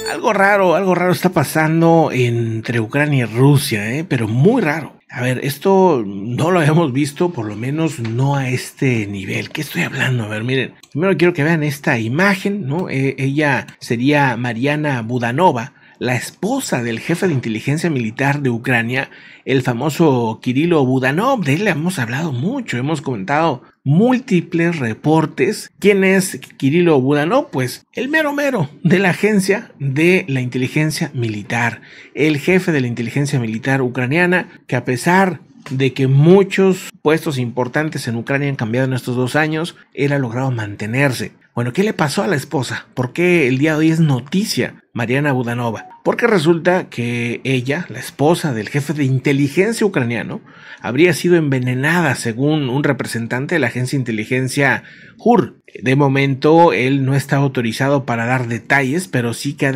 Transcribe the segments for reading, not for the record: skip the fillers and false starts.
Algo raro está pasando entre Ucrania y Rusia, pero muy raro. A ver, esto no lo habíamos visto, por lo menos no a este nivel. ¿Qué estoy hablando? A ver, miren, primero quiero que vean esta imagen, ¿no? Ella sería Mariana Budanova, la esposa del jefe de inteligencia militar de Ucrania, el famoso Kirilo Budanov. De él le hemos hablado mucho, hemos comentado múltiples reportes. ¿Quién es Kirilo Budanov? Pues el mero de la agencia de la inteligencia militar, el jefe de la inteligencia militar ucraniana, que a pesar de que muchos puestos importantes en Ucrania han cambiado en estos 2 años, él ha logrado mantenerse. Bueno, ¿qué le pasó a la esposa? ¿Por qué el día de hoy es noticia Mariana Budanova? Porque resulta que ella, la esposa del jefe de inteligencia ucraniano, habría sido envenenada según un representante de la agencia de inteligencia HUR. De momento él no está autorizado para dar detalles, pero sí que ha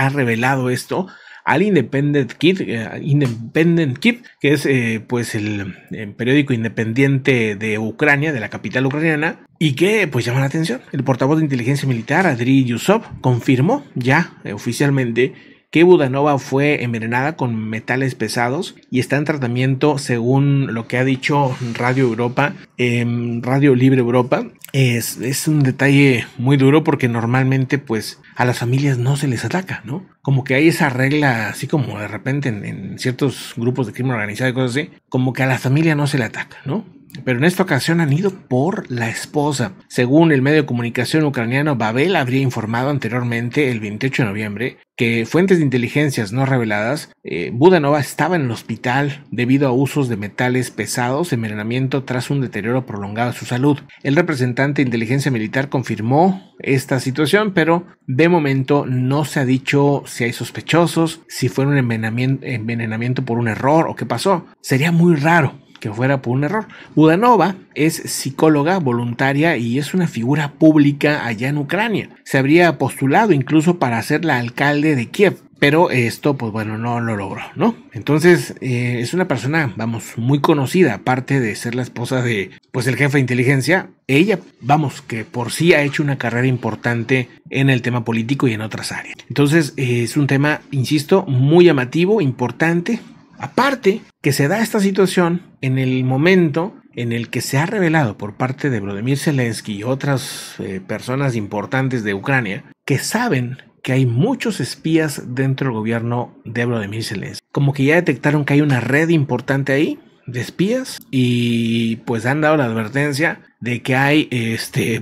revelado esto al Independent Kyiv, que es pues el periódico independiente de Ucrania, de la capital ucraniana, y que pues llama la atención. El portavoz de inteligencia militar, Andriy Yusov, confirmó ya oficialmente que Budanova fue envenenada con metales pesados y está en tratamiento, según lo que ha dicho Radio Europa, Radio Libre Europa. Es un detalle muy duro porque normalmente pues a las familias no se les ataca, ¿no? Como que hay esa regla, así como de repente en ciertos grupos de crimen organizado y cosas así, como que a la familia no se le ataca, ¿no? Pero en esta ocasión han ido por la esposa. Según el medio de comunicación ucraniano Babel, habría informado anteriormente, el 28 de noviembre, que fuentes de inteligencias no reveladas, Budanova estaba en el hospital debido a usos de metales pesados, envenenamiento tras un deterioro prolongado de su salud. El representante de inteligencia militar confirmó esta situación, pero de momento no se ha dicho si hay sospechosos, si fue un envenenamiento por un error o qué pasó. Sería muy raro que fuera por un error. Budanova es psicóloga voluntaria y es una figura pública allá en Ucrania. Se habría postulado incluso para ser la alcalde de Kiev, pero esto pues bueno no lo logró, ¿no? Entonces es una persona, vamos, muy conocida, aparte de ser la esposa de pues el jefe de inteligencia. Ella, vamos, que por sí ha hecho una carrera importante en el tema político y en otras áreas. Entonces es un tema, insisto, muy llamativo, importante. Aparte que se da esta situación en el momento en el que se ha revelado por parte de Volodymyr Zelensky y otras personas importantes de Ucrania que saben que hay muchos espías dentro del gobierno de Volodymyr Zelensky. Como que ya detectaron que hay una red importante ahí de espías y pues han dado la advertencia de que hay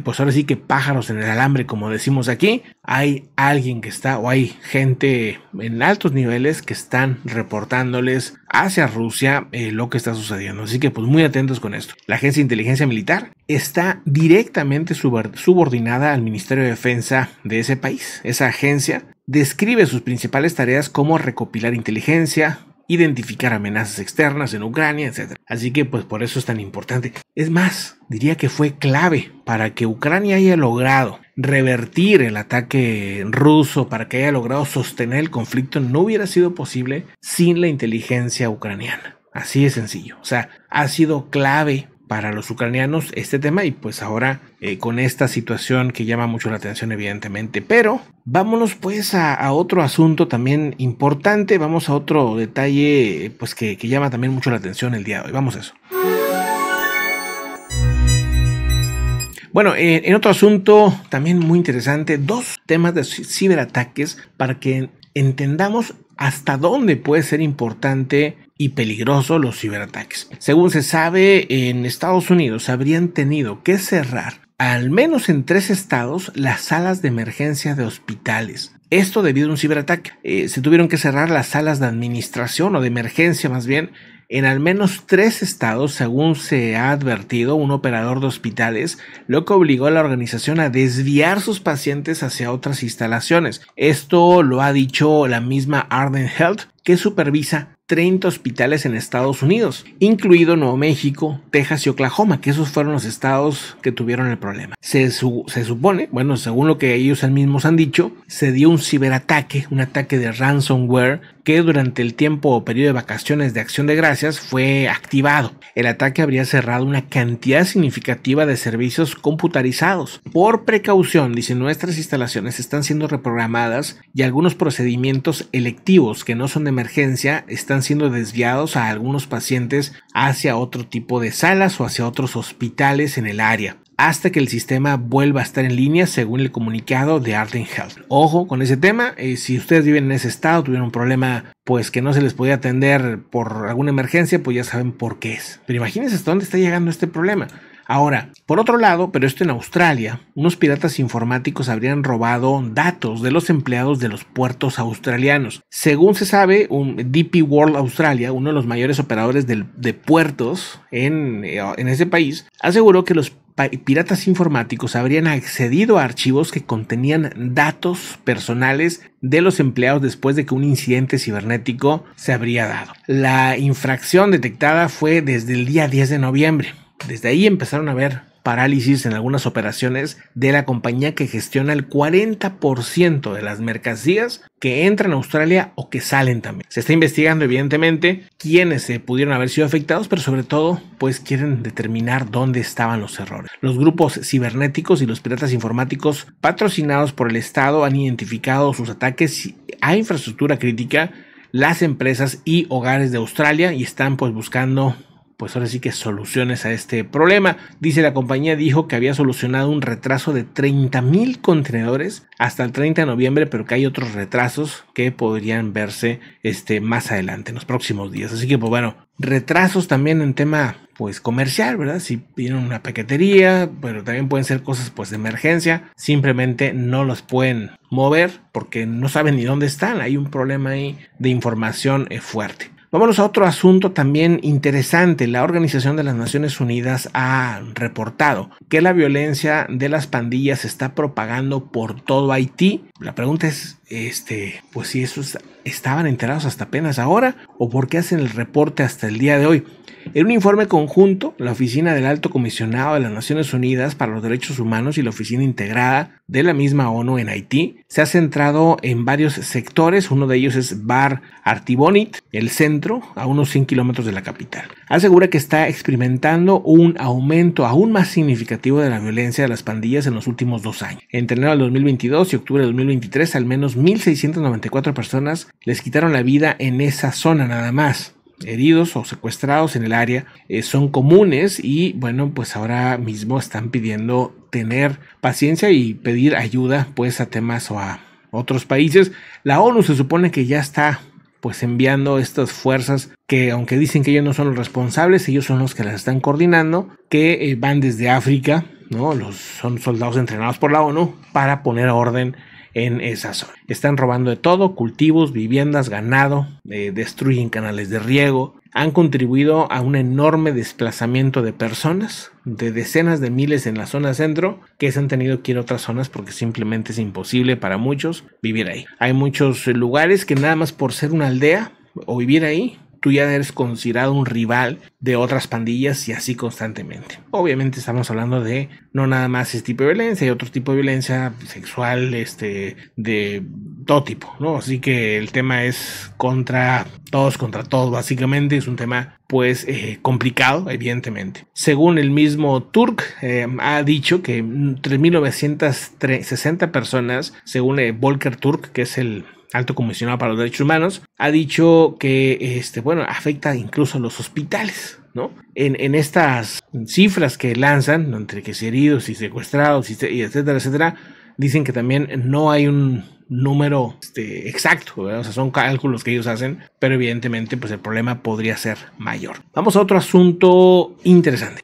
pues ahora sí que pájaros en el alambre, como decimos aquí. Hay alguien que está, o hay gente en altos niveles que están reportándoles hacia Rusia lo que está sucediendo. Así que pues muy atentos con esto. La agencia de inteligencia militar está directamente subordinada al Ministerio de Defensa de ese país. Esa agencia describe sus principales tareas como recopilar inteligencia, identificar amenazas externas en Ucrania, etc. Así que pues por eso es tan importante. Es más, diría que fue clave para que Ucrania haya logrado revertir el ataque ruso, para que haya logrado sostener el conflicto. No hubiera sido posible sin la inteligencia ucraniana. Así de sencillo. O sea, ha sido clave para los ucranianos este tema y pues ahora con esta situación que llama mucho la atención evidentemente. Pero vámonos pues a otro asunto también importante, vamos a otro detalle pues que llama también mucho la atención el día de hoy. Vamos a eso. Bueno, en otro asunto también muy interesante, 2 temas de ciberataques para que entendamos hasta dónde puede ser importante y peligroso los ciberataques. Según se sabe, en Estados Unidos habrían tenido que cerrar al menos en 3 estados las salas de emergencia de hospitales. Esto debido a un ciberataque. Se tuvieron que cerrar las salas de administración o de emergencia más bien en al menos 3 estados, según se ha advertido un operador de hospitales, lo que obligó a la organización a desviar sus pacientes hacia otras instalaciones. Esto lo ha dicho la misma Ardent Health, que supervisa 30 hospitales en Estados Unidos, incluido Nuevo México, Texas y Oklahoma, que esos fueron los estados que tuvieron el problema. Se supone, bueno, según lo que ellos mismos han dicho, se dio un ciberataque, un ataque de ransomware que durante el tiempo o periodo de vacaciones de Acción de Gracias fue activado. El ataque habría cerrado una cantidad significativa de servicios computarizados. Por precaución, dice, nuestras instalaciones están siendo reprogramadas y algunos procedimientos electivos que no son de emergencia están siendo desviados a algunos pacientes hacia otro tipo de salas o hacia otros hospitales en el área, hasta que el sistema vuelva a estar en línea, según el comunicado de Ardent Health. Ojo con ese tema, si ustedes viven en ese estado, tuvieron un problema pues que no se les podía atender por alguna emergencia, pues ya saben por qué es. Pero imagínense hasta dónde está llegando este problema. Ahora, por otro lado, pero esto en Australia, unos piratas informáticos habrían robado datos de los empleados de los puertos australianos. Según se sabe, DP World Australia, uno de los mayores operadores de puertos en ese país, aseguró que los piratas informáticos habrían accedido a archivos que contenían datos personales de los empleados después de que un incidente cibernético se habría dado. La infracción detectada fue desde el día 10 de noviembre. Desde ahí empezaron a haber parálisis en algunas operaciones de la compañía que gestiona el 40% de las mercancías que entran a Australia o que salen también. Se está investigando evidentemente quiénes pudieron haber sido afectados, pero sobre todo pues quieren determinar dónde estaban los errores. Los grupos cibernéticos y los piratas informáticos patrocinados por el Estado han identificado sus ataques a infraestructura crítica, las empresas y hogares de Australia, y están pues buscando pues ahora sí que soluciones a este problema. Dice, la compañía dijo que había solucionado un retraso de 30,000 contenedores hasta el 30 de noviembre, pero que hay otros retrasos que podrían verse más adelante, en los próximos días. Así que pues bueno, retrasos también en tema pues comercial, ¿verdad? Si pidieron una paquetería, pero también pueden ser cosas pues de emergencia, simplemente no los pueden mover porque no saben ni dónde están. Hay un problema ahí de información fuerte. Vámonos a otro asunto también interesante. La Organización de las Naciones Unidas ha reportado que la violencia de las pandillas se está propagando por todo Haití. La pregunta es, pues si esos estaban enterados hasta apenas ahora o por qué hacen el reporte hasta el día de hoy. En un informe conjunto, la Oficina del Alto Comisionado de las Naciones Unidas para los Derechos Humanos y la Oficina Integrada de la misma ONU en Haití se ha centrado en varios sectores. Uno de ellos es Bar Artibonite, el centro, a unos 100 kilómetros de la capital. Asegura que está experimentando un aumento aún más significativo de la violencia de las pandillas en los últimos 2 años. Entre enero del 2022 y octubre del 2023, al menos 1,694 personas les quitaron la vida en esa zona nada más. Heridos o secuestrados en el área son comunes y bueno, pues ahora mismo están pidiendo tener paciencia y pedir ayuda pues a temas o a otros países. La ONU se supone que ya está pues enviando estas fuerzas que, aunque dicen que ellos no son los responsables, ellos son los que las están coordinando, que van desde África, ¿no? Son soldados entrenados por la ONU para poner orden en esa zona. Están robando de todo: cultivos, viviendas, ganado, destruyen canales de riego. Han contribuido a un enorme desplazamiento de personas, de decenas de miles en la zona centro, que se han tenido que ir a otras zonas porque simplemente es imposible para muchos vivir ahí. Hay muchos lugares que nada más por ser una aldea o vivir ahí, tú ya eres considerado un rival de otras pandillas y así constantemente. Obviamente estamos hablando de no nada más este tipo de violencia, hay otro tipo de violencia sexual, de todo tipo, ¿no? Así que el tema es contra todos, básicamente. Es un tema pues complicado, evidentemente. Según el mismo Turk, ha dicho que 3,960 personas, según Volker Turk, que es el Alto Comisionado para los Derechos Humanos, ha dicho que afecta incluso a los hospitales, ¿no? En estas cifras que lanzan, entre que si heridos y secuestrados y etcétera, dicen que también no hay un número exacto, ¿verdad? O sea, son cálculos que ellos hacen, pero evidentemente pues el problema podría ser mayor. Vamos a otro asunto interesante.